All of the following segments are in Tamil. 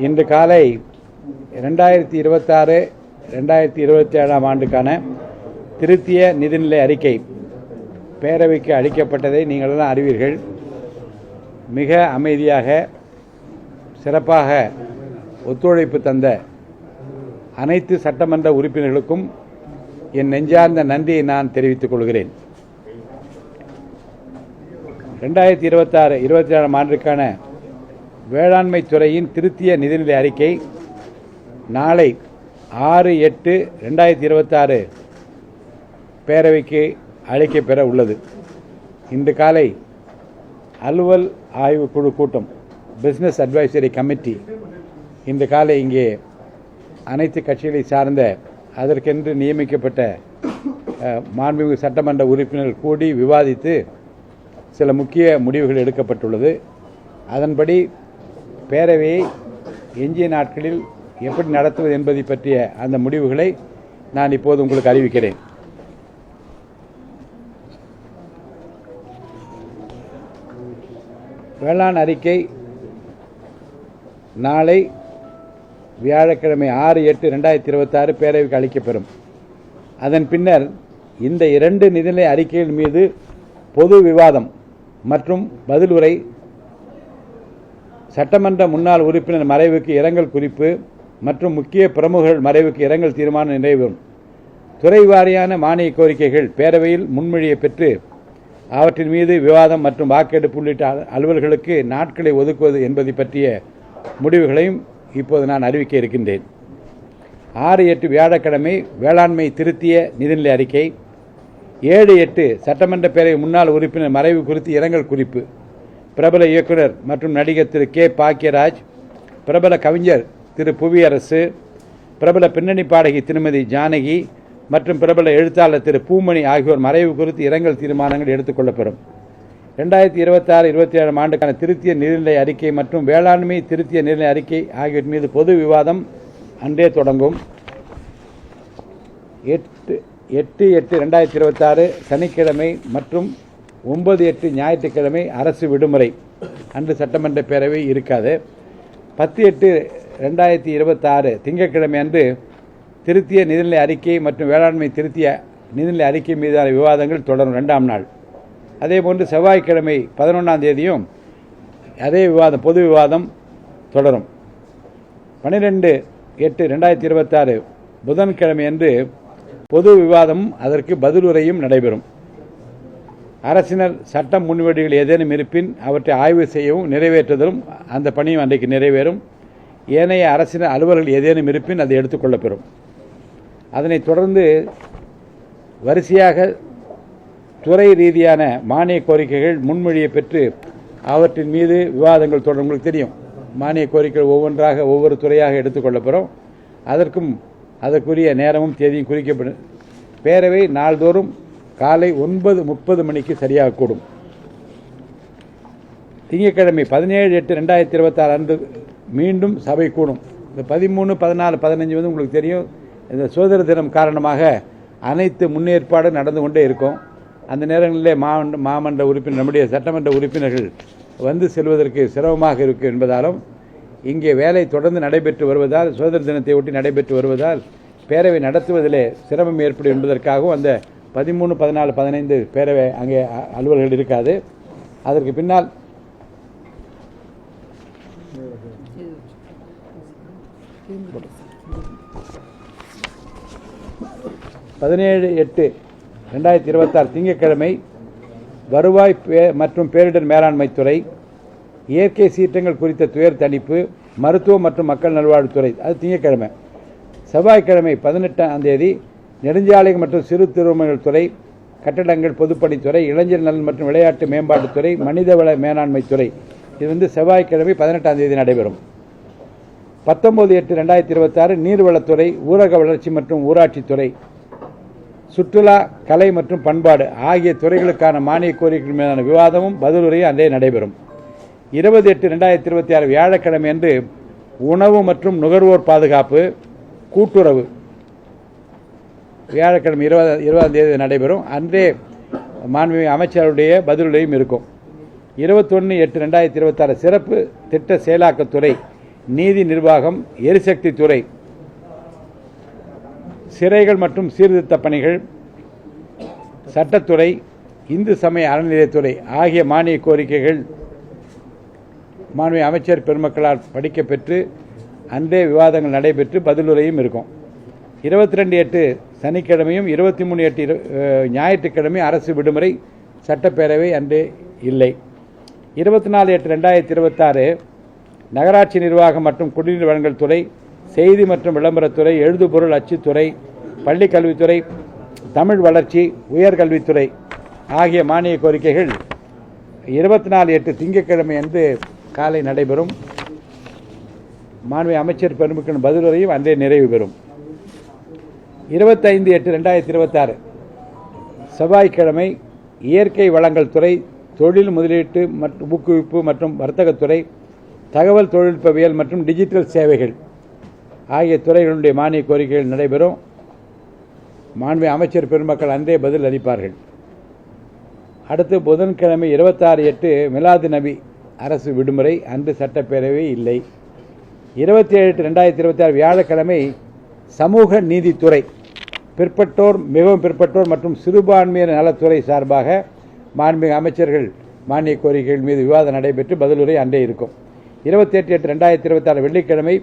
இன்று காலை 2026-2027 ஆண்டுக்கான திருத்திய நிதிநிலை அறிக்கை பேரவைக்கு அளிக்கப்பட்டதை நீங்கள் எல்லாம் அறிவீர்கள். மிக அமைதியாக சிறப்பாக ஒத்துழைப்பு தந்த அனைத்து சட்டமன்ற உறுப்பினர்களுக்கும் என் நெஞ்சார்ந்த நன்றியை நான் தெரிவித்துக் கொள்கிறேன். 2026-27 ஆண்டுக்கான வேளாண்மை துறையின் திருத்திய நிதிநிலை அறிக்கை நாளை 6/8/2026 பேரவைக்கு அளிக்கப்பெற உள்ளது. இன்று காலை அலுவல் ஆய்வுக்குழு கூட்டம் பிசினஸ் அட்வைசரி கமிட்டி இன்று காலை இங்கே அனைத்து கட்சிகளை சார்ந்த அதற்கென்று நியமிக்கப்பட்ட மாண்புமிகு சட்டமன்ற உறுப்பினர்கள் கூடி விவாதித்து சில முக்கிய முடிவுகள் எடுக்கப்பட்டுள்ளது. அதன்படி பேரவையை எஞ்சிய நாட்களில் எப்படி நடத்துவது என்பதை பற்றிய அந்த முடிவுகளை நான் இப்போது உங்களுக்கு அறிவிக்கிறேன். வேளாண் அறிக்கை நாளை வியாழக்கிழமை 6/8/2026 பேரவைக்கு அளிக்கப்பெறும். அதன் பின்னர் இந்த 2 நிதிநிலை அறிக்கைகள் மீது பொது விவாதம் மற்றும் பதிலுரை, சட்டமன்ற முன்னாள் உறுப்பினர் மறைவுக்கு இரங்கல் குறிப்பு மற்றும் முக்கிய பிரமுகர்கள் மறைவுக்கு இரங்கல் தீர்மானம் நிறைவேறும். துறை வாரியான மானிய கோரிக்கைகள் பேரவையில் முன்மொழியை பெற்று அவற்றின் மீது விவாதம் மற்றும் வாக்கெடுப்பு உள்ளிட்ட அலுவல்களுக்கு நாட்களை ஒதுக்குவது என்பதை பற்றிய முடிவுகளையும் இப்போது நான் அறிவிக்க இருக்கின்றேன். 6/8 வியாழக்கிழமை வேளாண்மை திருத்திய நிதிநிலை அறிக்கை, 7/8 சட்டமன்ற பேரவை முன்னாள் உறுப்பினர் மறைவு குறித்து இரங்கல் குறிப்பு, பிரபல இயக்குனர் மற்றும் நடிகர் திரு கே. பாக்கியராஜ், பிரபல கவிஞர் திரு புவியரசு, பிரபல பின்னணி பாடகி திருமதி ஜானகி மற்றும் பிரபல எழுத்தாளர் திரு பூமணி ஆகியோர் மறைவு குறித்து இரங்கல் தீர்மானங்கள் எடுத்துக் கொள்ளப்படும். 2026-27 ஆண்டுக்கான திருத்திய நிதிநிலை அறிக்கை மற்றும் வேளாண்மை திருத்திய நிதிநிலை அறிக்கை ஆகியவற்றின் மீது பொது விவாதம் அன்றே தொடங்கும். 8/8/2026 சனிக்கிழமை மற்றும் 9/8 ஞாயிற்றுக்கிழமை அரசு விடுமுறை அன்று சட்டமன்ற பேரவை இருக்காது. 10/8/2026 திங்கட்கிழமை அன்று திருத்திய நிதிநிலை அறிக்கை மற்றும் வேளாண்மை திருத்திய நிதிநிலை அறிக்கை மீதான விவாதங்கள் தொடரும் 2ஆம் நாள். அதேபோன்று செவ்வாய்க்கிழமை 11ஆம் தேதியும் அதே விவாதம் பொது விவாதம் தொடரும். 12/8/2026 புதன்கிழமை அன்று பொது விவாதமும் அதற்கு பதிலுரையும் நடைபெறும். அரசினர் சட்ட முன்வடிவுகள் ஏதேனும் இருப்பின் அவற்றை ஆய்வு செய்யவும் நிறைவேற்றுதலும் அந்த பணியும் அன்றைக்கு நிறைவேறும். ஏனைய அரசினர் அலுவலர்கள் ஏதேனும் இருப்பின் அது எடுத்துக்கொள்ளப்பெறும். அதனைத் தொடர்ந்து வரிசையாக துறை ரீதியான மானிய கோரிக்கைகள் முன்மொழியை பெற்று அவற்றின் மீது விவாதங்கள் தொடரும். உங்களுக்கு தெரியும், மானிய கோரிக்கைகள் ஒவ்வொன்றாக ஒவ்வொரு துறையாக எடுத்துக்கொள்ளப்பெறும். அதற்கும் அதற்குரிய நேரமும் தேதியும் குறிக்கப்படும். பேரவை நாள்தோறும் காலை 9:30 மணிக்கு சரியாக கூடும். திங்கட்கிழமை 17/8/2026 அன்று மீண்டும் சபை கூடும். இந்த 13, 14, 15 வந்து உங்களுக்கு தெரியும், இந்த சுதந்திர தினம் காரணமாக அனைத்து முன்னேற்பாடும் நடந்து கொண்டே இருக்கும். அந்த நேரங்களிலே மாமன்ற உறுப்பினர் நம்முடைய சட்டமன்ற உறுப்பினர்கள் வந்து செல்வதற்கு சிரமமாக இருக்கும் என்பதாலும் இங்கே வேலை தொடர்ந்து நடைபெற்று வருவதால், சுதந்திர தினத்தை ஒட்டி நடைபெற்று வருவதால் பேரவை நடத்துவதிலே சிரமம் ஏற்படும் என்பதற்காகவும் அந்த 13, 14, 15 பேரவை அங்கே அலுவலர்கள் இருக்காது. அதற்கு பின்னால் 17/8/2026 திங்கட்கிழமை வருவாய் மற்றும் பேரிடர் மேலாண்மை துறை, இயற்கை சீற்றங்கள் குறித்த துயர் தணிப்பு, மருத்துவம் மற்றும் மக்கள் நல்வாழ்வுத்துறை, அது திங்கட்கிழமை. செவ்வாய்க்கிழமை 18ஆம் தேதி நெடுஞ்சாலைகள் மற்றும் சிறு திருமணங்கள் துறை, கட்டடங்கள் பொதுப்பணித்துறை, இளைஞர் நலன் மற்றும் விளையாட்டு மேம்பாட்டுத்துறை, மனிதவள மேலாண்மை துறை, இது வந்து செவ்வாய்க்கிழமை 18ஆம் தேதி நடைபெறும். 19/8/2026 நீர்வளத்துறை, ஊரக வளர்ச்சி மற்றும் ஊராட்சித்துறை, சுற்றுலா, கலை மற்றும் பண்பாடு ஆகிய துறைகளுக்கான மானிய கோரிக்கைகள் மீதான விவாதமும் பதிலுரையும் அன்றே நடைபெறும். 20/8/2026 வியாழக்கிழமை அன்று உணவு மற்றும் நுகர்வோர் பாதுகாப்பு, கூட்டுறவு வியாழக்கிழமை 20ஆம் தேதி நடைபெறும். அன்றே மாண்புமிகு அமைச்சருடைய பதிலுரையும் இருக்கும். 21/8/2026 சிறப்பு திட்ட செயலாக்கத்துறை, நீதி நிர்வாகம், எரிசக்தி துறை, சிறைகள் மற்றும் சீர்திருத்த பணிகள், சட்டத்துறை, இந்து சமய அறநிலையத்துறை ஆகிய மானிய கோரிக்கைகள் மாண்புமிகு அமைச்சர் பெருமக்களால் படிக்கப்பெற்று அன்றே விவாதங்கள் நடைபெற்று பதிலுரையும் இருக்கும். 22/8 சனிக்கிழமையும் 23/8 ஞாயிற்றுக்கிழமை அரசு விடுமுறை, சட்டப்பேரவை அன்றே இல்லை. 24/8/2026 நகராட்சி நிர்வாகம் மற்றும் குடிநீர் வழங்கல் துறை, செய்தி மற்றும் விளம்பரத்துறை, எழுதுபொருள் அச்சுத்துறை, பள்ளிக் கல்வித்துறை, தமிழ் வளர்ச்சி, உயர்கல்வித்துறை ஆகிய மானிய கோரிக்கைகள் 24/8 திங்கட்கிழமை அன்று காலை நடைபெறும். மாண்புமிகு அமைச்சர் பெருமக்களின் பதிலுரையும் அன்றே நிறைவு பெறும். 25/8/2026 செவ்வாய்க்கிழமை இயற்கை வளங்கள் துறை, தொழில் முதலீட்டு மற்றும் ஊக்குவிப்பு மற்றும் வர்த்தகத்துறை, தகவல் தொழில்நுட்பவியல் மற்றும் டிஜிட்டல் சேவைகள் ஆகிய துறைகளுடைய மானிய கோரிக்கைகள் நடைபெறும். மாண்புமிகு அமைச்சர் பெருமக்கள் அன்றே பதில் அளிப்பார்கள். அடுத்து புதன்கிழமை 26/8 மிலாது நபி அரசு விடுமுறை, அன்று சட்டப்பேரவை இல்லை. 27/8/2026 வியாழக்கிழமை சமூக நீதித்துறை, பிற்பட்டோர், மிகவும் பிற்பட்டோர் மற்றும் சிறுபான்மையினர் நலத்துறை சார்பாக மாண்புமிகு அமைச்சர்கள் மானிய கோரிக்கைகள் மீது விவாதம் நடைபெற்று பதிலுரை அன்றே இருக்கும். 28/8/2026 வெள்ளிக்கிழமை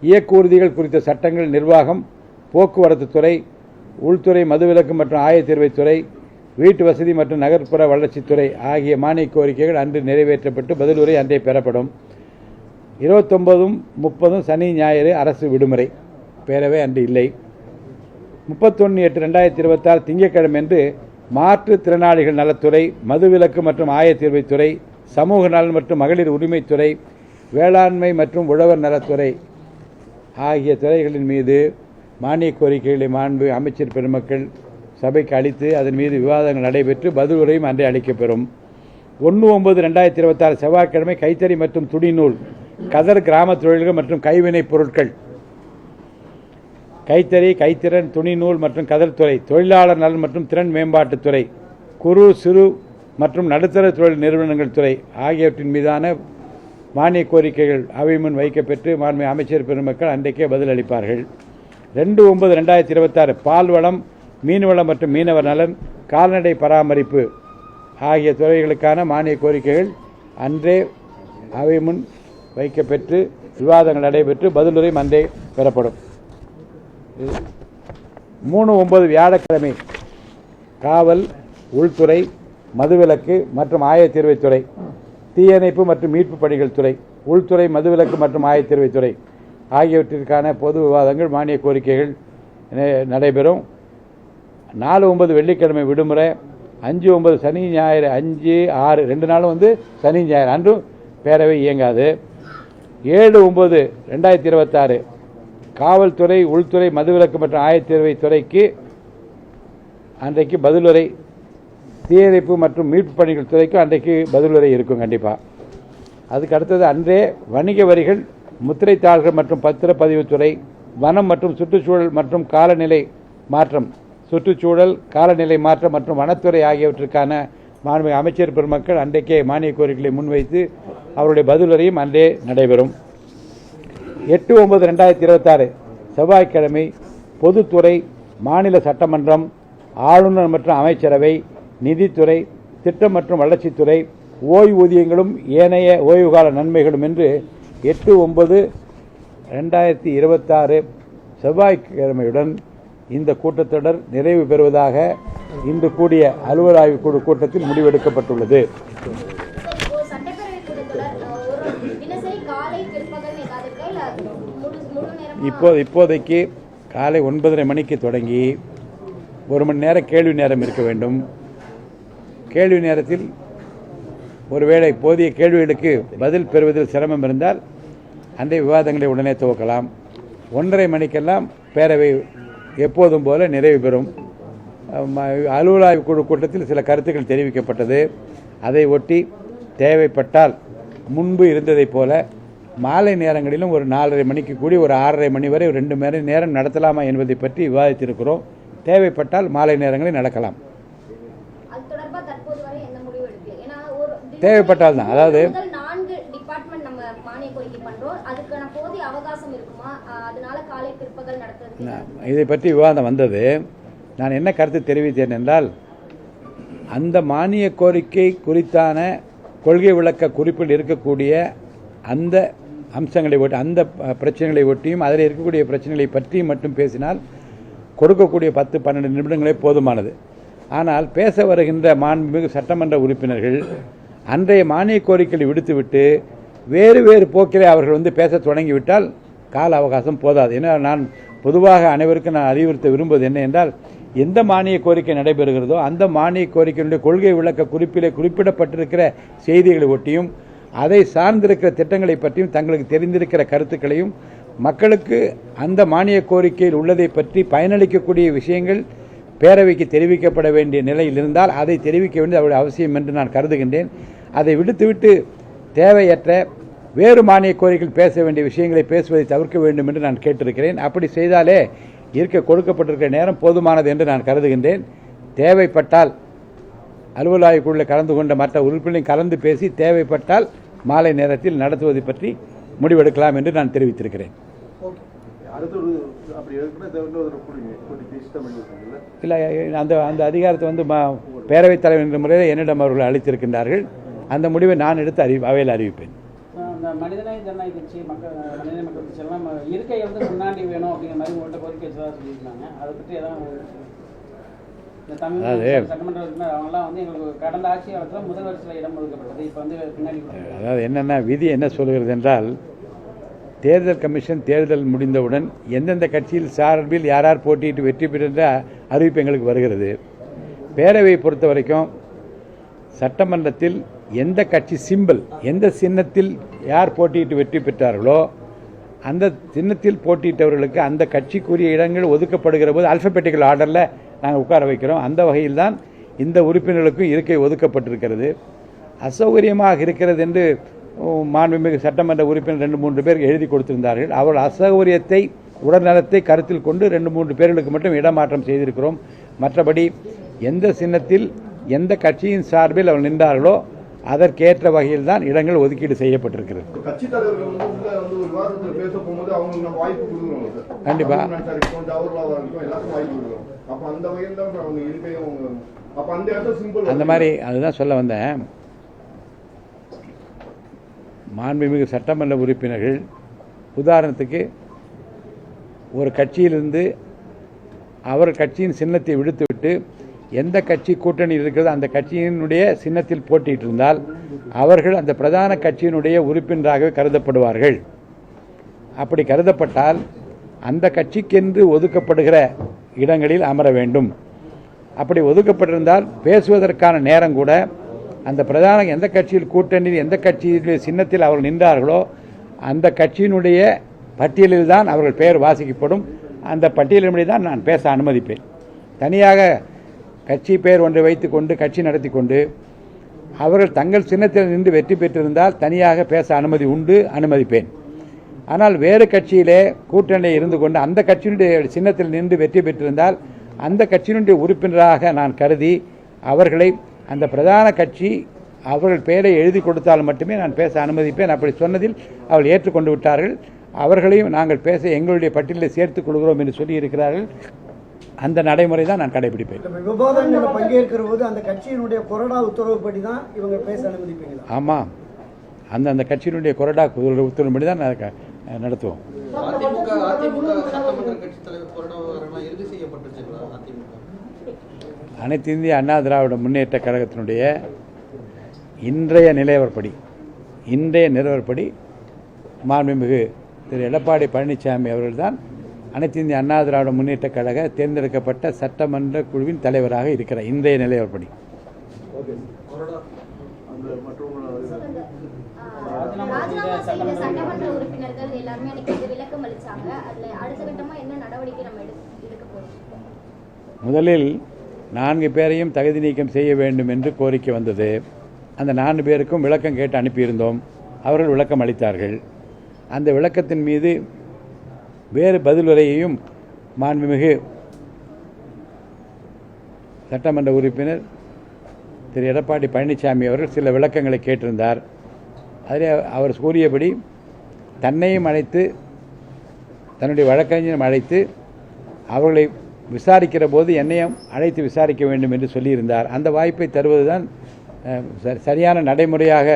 இயக்கூறுதிகள் குறித்த சட்டங்கள், நிர்வாகம், போக்குவரத்து துறை, உள்துறை, மதுவிலக்கு மற்றும் ஆயத்தீர்வைத்துறை, வீட்டு வசதி மற்றும் நகர்ப்புற வளர்ச்சித்துறை ஆகிய மானிய கோரிக்கைகள் அன்று நிறைவேற்றப்பட்டு பதிலுரை அன்றே பெறப்படும். 29ம் 30ம் சனி ஞாயிறு அரசு விடுமுறை, பேரவை அன்று இல்லை. 31/8/2026 திங்கட்கிழமை அன்று மாற்றுத்திறனாளிகள் நலத்துறை, மதுவிலக்கு மற்றும் ஆயத்தீர்வைத்துறை, சமூக நலன் மற்றும் மகளிர் உரிமைத்துறை, வேளாண்மை மற்றும் உழவர் நலத்துறை ஆகிய துறைகளின் மீது மானிய கோரிக்கைகளை மாண்புமிகு அமைச்சர் பெருமக்கள் சபைக்கு அளித்து அதன் மீது விவாதங்கள் நடைபெற்று பதிலுரையும் அன்றே அளிக்கப்பெறும். 1/9/2026 செவ்வாய்க்கிழமை கைத்தறி மற்றும் துணிநூல், கதர், கிராம தொழில்கள் மற்றும் கைவினைப் பொருட்கள், கைத்தறி, கைத்திறன், துணிநூல் மற்றும் கதர் துறை, தொழிலாளர் நலன் மற்றும் திறன் மேம்பாட்டுத்துறை, குறு, சிறு மற்றும் நடுத்தர தொழில் நிறுவனங்கள் துறை ஆகியவற்றின் மீதான மானிய கோரிக்கைகள் அவை முன் வைக்கப்பெற்று மாண்புமிகு அமைச்சர் பெருமக்கள் அன்றைக்கே பதில் அளிப்பார்கள். 2/9/2026 பால்வளம், மீன்வளம் மற்றும் மீனவர் நலன், கால்நடை பராமரிப்பு ஆகிய துறைகளுக்கான மானிய கோரிக்கைகள் அன்றே அவை முன் வைக்கப்பெற்று விவாதங்கள் நடைபெற்று பதிலுரையும் அன்றே பெறப்படும். 3/9 வியாழக்கிழமை காவல், உள்துறை, மதுவிலக்கு மற்றும் ஆயத்தீர்வைத்துறை, தீயணைப்பு மற்றும் மீட்பு பணிகள் துறை, உள்துறை, மதுவிலக்கு மற்றும் ஆயத்தீர்வைத்துறை ஆகியவற்றிற்கான பொது விவாதங்கள், மானிய கோரிக்கைகள் நடைபெறும். 4/9 வெள்ளிக்கிழமை விடுமுறை, 5/9 சனி ஞாயிறு, 5, 6 2 நாளும் சனி ஞாயிறு அன்றும் பேரவை இயங்காது. 7/9/2026 காவல்துறை, உள்துறை, மதுவிலக்கு மற்றும் ஆயத்தீர்வை துறைக்கு அன்றைக்கு பதிலுரை, தீயணைப்பு மற்றும் மீட்பு பணிகள் துறைக்கு அன்றைக்கு பதிலுரை இருக்கும் கண்டிப்பாக. அதுக்கு அடுத்தது அன்றே வணிக வரிகள், முத்திரைத்தாள்கள் மற்றும் பத்திரப்பதிவுத்துறை, வனம் மற்றும் சுற்றுச்சூழல் மற்றும் காலநிலை மாற்றம், சுற்றுச்சூழல், காலநிலை மாற்றம் மற்றும் வனத்துறை ஆகியவற்றுக்கான மாண்புமிகு அமைச்சர் பெருமக்கள் அன்றைக்கே மானிய கோரிக்கைகளை முன்வைத்து அவருடைய பதிலுரையும் அன்றே நடைபெறும். 8/9/2026 செவ்வாய்க்கிழமை பொதுத்துறை, மாநில சட்டமன்றம், ஆளுநர் மற்றும் அமைச்சரவை, நிதித்துறை, திட்டம் மற்றும் வளர்ச்சித்துறை, ஓய்வூதியங்களும் ஏனைய ஓய்வுகால நன்மைகளும் என்று 8/9/2026 செவ்வாய்க்கிழமையுடன் இந்த கூட்டத்தொடர் நிறைவு பெறுவதாக இன்று கூடிய அலுவல் ஆய்வுக் குழு கூட்டத்தில் முடிவெடுக்கப்பட்டுள்ளது. இப்போதைக்கு காலை 9:30 மணிக்கு தொடங்கி 1 மணி நேரம் கேள்வி நேரம் இருக்க வேண்டும். கேள்வி நேரத்தில் ஒருவேளை போதிய கேள்விகளுக்கு பதில் பெறுவதில் சிரமம் இருந்தால் அன்றைய விவாதங்களை உடனே துவக்கலாம். 1:30 மணிக்கெல்லாம் பேரவை எப்போதும் போல நிறைவு பெறும். அலுவல் ஆய்வுக் குழு கூட்டத்தில் சில கருத்துக்கள் தெரிவிக்கப்பட்டது. அதை ஒட்டி தேவைப்பட்டால் முன்பு இருந்ததைப் போல மாலை நேரங்களிலும் ஒரு 4:30 மணிக்கு கூடி ஒரு 6:30 மணி வரை 2 மணி நேரம் நடத்தலாமா என்பதை பற்றி விவாதித்திருக்கிறோம். தேவைப்பட்டால் மாலை நேரங்களில் நடக்கலாம். தேவைப்பட்டால் தான், அதாவது அவகாசம் இருக்குமா? அதனால காலை பிற்பகல் நடத்துறது இதை பற்றி விவாதம் வந்தது. நான் என்ன கருத்து தெரிவித்தேன் என்றால், அந்த மானிய கோரிக்கை குறித்தான கொள்கை விளக்க குறிப்பில் இருக்கக்கூடிய அந்த அம்சங்களை ஒட்டி, அந்த பிரச்சனைகளை ஒட்டியும் அதில் இருக்கக்கூடிய பிரச்சனைகளை பற்றியும் மட்டும் பேசினால் கொடுக்கக்கூடிய 10-12 நிமிடங்களே போதுமானது. ஆனால் பேச வருகின்ற மாண்புமிகு சட்டமன்ற உறுப்பினர்கள் அன்றைய மானிய கோரிக்கைகளை விடுத்துவிட்டு வேறு வேறு போக்கிலே அவர்கள் பேச தொடங்கிவிட்டால் கால அவகாசம் போதாது. ஏன்னா நான் பொதுவாக அனைவருக்கும் நான் அறிவுறுத்த விரும்புவது என்ன என்றால், எந்த மானிய கோரிக்கை நடைபெறுகிறதோ அந்த மானிய கோரிக்கையினுடைய கொள்கை விளக்க குறிப்பிலே குறிப்பிடப்பட்டிருக்கிற செய்திகளை ஒட்டியும் அதை சார்ந்திருக்கிற திட்டங்களை பற்றியும் தங்களுக்கு தெரிந்திருக்கிற கருத்துக்களையும் மக்களுக்கு அந்த மானிய கோரிக்கையில் உள்ளதை பற்றி பயனளிக்கக்கூடிய விஷயங்கள் பேரவைக்கு தெரிவிக்கப்பட வேண்டிய நிலையில் இருந்தால் அதை தெரிவிக்க வேண்டியது அவருடைய அவசியம் என்று நான் கருதுகின்றேன். அதை விடுத்துவிட்டு தேவையற்ற வேறு மானிய கோரிக்கையில் பேச வேண்டிய விஷயங்களை பேசுவதை தவிர்க்க வேண்டும் என்று நான் கேட்டிருக்கிறேன். அப்படி செய்தாலே கொடுக்கப்பட்டிருக்கிற நேரம் போதுமானது என்று நான் கருதுகின்றேன். தேவைப்பட்டால் அலுவல் ஆய்வுக்குள்ள கலந்து கொண்ட மற்ற உறுப்பினரையும் கலந்து பேசி தேவைப்பட்டால் மாலை நேரத்தில் நடத்துவதை பற்றி முடிவெடுக்கலாம் என்று நான் தெரிவித்திருக்கிறேன். இல்லை, அந்த அதிகாரத்தை பேரவைத் தலைவர் என்ற முறையில் என்னிடம் அவர்கள் அளித்திருக்கின்றார்கள். அந்த முடிவை நான் எடுத்து அவையில் அறிவிப்பேன். மனிதநேய ஜனநாயக கட்சி மனிதநேய மக்கள் கட்சி எல்லாம் இருக்கை முன்னாடி வேணும் அப்படிங்கிற மாதிரி உங்கள்கிட்ட கோரிக்கை வச்சதாக சொல்லியிருக்காங்க. அதை பற்றி அதாவது என்னன்னா, விதி என்ன சொல்கிறது என்றால், தேர்தல் கமிஷன் தேர்தல் முடிந்தவுடன் எந்தெந்த கட்சியில் சார்பில் யார் போட்டியிட்டு வெற்றி பெறுகின்ற அறிவிப்பு எங்களுக்கு வருகிறது. பேரவையை பொறுத்த வரைக்கும் சட்டமன்றத்தில் எந்த கட்சி சிம்பிள், எந்த சின்னத்தில் யார் போட்டியிட்டு வெற்றி பெற்றார்களோ அந்த சின்னத்தில் போட்டியிட்டவர்களுக்கு அந்த கட்சிக்குரிய இடங்கள் ஒதுக்கப்படுகிற போது அல்பபெட்டிக்கல் ஆர்டரில் நாங்கள் உட்கார வைக்கிறோம். அந்த வகையில் தான் இந்த உறுப்பினர்களுக்கும் இருக்கை ஒதுக்கப்பட்டிருக்கிறது. அசௌகரியமாக இருக்கிறது என்று மாண்புமிகு சட்டமன்ற உறுப்பினர் 2-3 பேர் எழுதி கொடுத்திருந்தார்கள். அவர்கள் அசௌகரியத்தை, உடல்நலத்தை கருத்தில் கொண்டு 2-3 பேர்களுக்கு மட்டும் இடமாற்றம் செய்திருக்கிறோம். மற்றபடி எந்த சின்னத்தில் எந்த கட்சியின் சார்பில் அவர்கள் நின்றார்களோ அதற்கேற்ற வகையில் தான் இடங்கள் ஒதுக்கீடு செய்யப்பட்டிருக்கிறது. கண்டிப்பா அந்த மாதிரி அதுதான் சொல்ல வந்தேன். மாண்புமிகு சட்டமன்ற உறுப்பினர்கள் உதாரணத்துக்கு ஒரு கட்சியிலிருந்து அவர் கட்சியின் சின்னத்தை விடுத்துவிட்டு எந்த கட்சி கூட்டணியில் இருக்கிறதோ அந்த கட்சியினுடைய சின்னத்தில் போட்டிட்டு இருந்தால் அவர்கள் அந்த பிரதான கட்சியினுடைய உறுப்பினராகவே கருதப்படுவார்கள். அப்படி கருதப்பட்டால் அந்த கட்சிக்கென்று ஒதுக்கப்படுகிற இடங்களில் அமர வேண்டும். அப்படி ஒதுக்கப்பட்டிருந்தால் பேசுவதற்கான நேரம் கூட அந்த பிரதான எந்த கட்சியில் கூட்டணியில் எந்த கட்சியினுடைய சின்னத்தில் அவர்கள் நின்றார்களோ அந்த கட்சியினுடைய பட்டியலில் தான் அவர்கள் பெயர் வாசிக்கப்படும். அந்த பட்டியலின்படி தான் நான் பேச அனுமதிப்பேன். தனியாக கட்சி பெயர் ஒன்றை வைத்துக்கொண்டு கட்சி நடத்தி கொண்டு அவர்கள் தங்கள் சின்னத்தில் நின்று வெற்றி பெற்றிருந்தால் தனியாக பேச அனுமதி உண்டு, அனுமதிப்பேன். ஆனால் வேறு கட்சியிலே கூட்டணியில் இருந்து கொண்டு அந்த கட்சியினுடைய சின்னத்தில் நின்று வெற்றி பெற்றிருந்தால் அந்த கட்சியினுடைய உறுப்பினராக நான் கருதி அவர்களை அந்த பிரதான கட்சி அவர்கள் பெயரை எழுதி கொடுத்தால் மட்டுமே நான் பேச அனுமதிப்பேன். அப்படி சொன்னதில் அவர்கள் ஏற்றுக்கொண்டு விட்டார்கள். அவர்களையும் நாங்கள் பேச எங்களுடைய பட்டியலில் சேர்த்துக் கொள்கிறோம் என்று சொல்லி இருக்கிறார்கள். அந்த நடைமுறை தான் நான் கடைபிடிப்பேன். விவாதங்களில் பங்கேற்கிற போது அந்த கட்சியினுடைய கொறடா உத்தரவுப்படி தான் இவங்க பேச அனுமதிப்பீங்களா? ஆமாம், அந்த கட்சியினுடைய கொறடா உத்தரவுப்படி தான் நடத்துவோம். அனைத்து இந்திய அண்ணா திராவிட முன்னேற்ற கழகத்தினுடைய இன்றைய நிலவரப்படி மாண்புமிகு திரு எடப்பாடி பழனிசாமி அவர்கள்தான் அனைத்து இந்திய அண்ணா திராவிட முன்னேற்ற கழக தேர்ந்தெடுக்கப்பட்ட சட்டமன்ற குழுவின் தலைவராக இருக்கிறார். இன்றைய நிலையப்படி சட்டமன்ற உறுப்பினர்கள் எல்லாருமே விளக்கம் அளிச்சாங்க. அதுல அடுத்த கட்டமா என்ன நடவடிக்கை நம்ம எடுக்க போறோம்? முதலில் 4 பேரையும் தகுதி நீக்கம் செய்ய வேண்டும் என்று கோரிக்கை வந்தது. அந்த 4 பேருக்கும் விளக்கம் கேட்டு அனுப்பியிருந்தோம். அவர்கள் விளக்கம் அளித்தார்கள். அந்த விளக்கத்தின் மீது வேறு பதிலுரையையும் மாண்புமிகு சட்டமன்ற உறுப்பினர் திரு எடப்பாடி பழனிசாமி அவர்கள் சில விளக்கங்களை கேட்டிருந்தார். அதில் அவர் கூறியபடி தன்னையும் அழைத்து தன்னுடைய வழக்கறிஞரும் அழைத்து அவர்களை விசாரிக்கிற போது என்னையும் அழைத்து விசாரிக்க வேண்டும் என்று சொல்லியிருந்தார். அந்த வாய்ப்பை தருவதுதான் சரியான நடைமுறையாக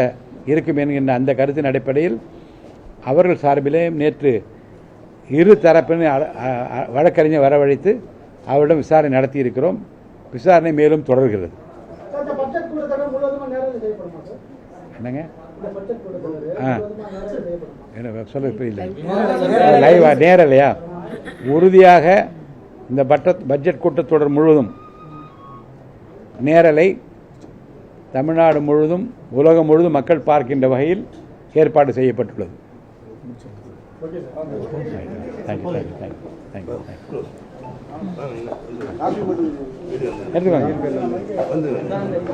இருக்கும் என்கின்ற அந்த கருத்தின் அடிப்படையில் அவர்கள் சார்பிலே நேற்று இரு தரப்பினரும் வழக்கறிஞர் வரவழைத்து அவரிடம் விசாரணை நடத்தியிருக்கிறோம். விசாரணை மேலும் தொடர்கிறது. என்னங்க சொல்ல புரியல. லைவா நேரலையா? உறுதியாக இந்த பட்ஜெட் கூட்டத்தொடர் முழுவதும் நேரலை தமிழ்நாடு முழுவதும் உலகம் முழுவதும் மக்கள் பார்க்கின்ற வகையில் ஏற்பாடு செய்யப்பட்டுள்ளது. எடுத்துக்கோங்க.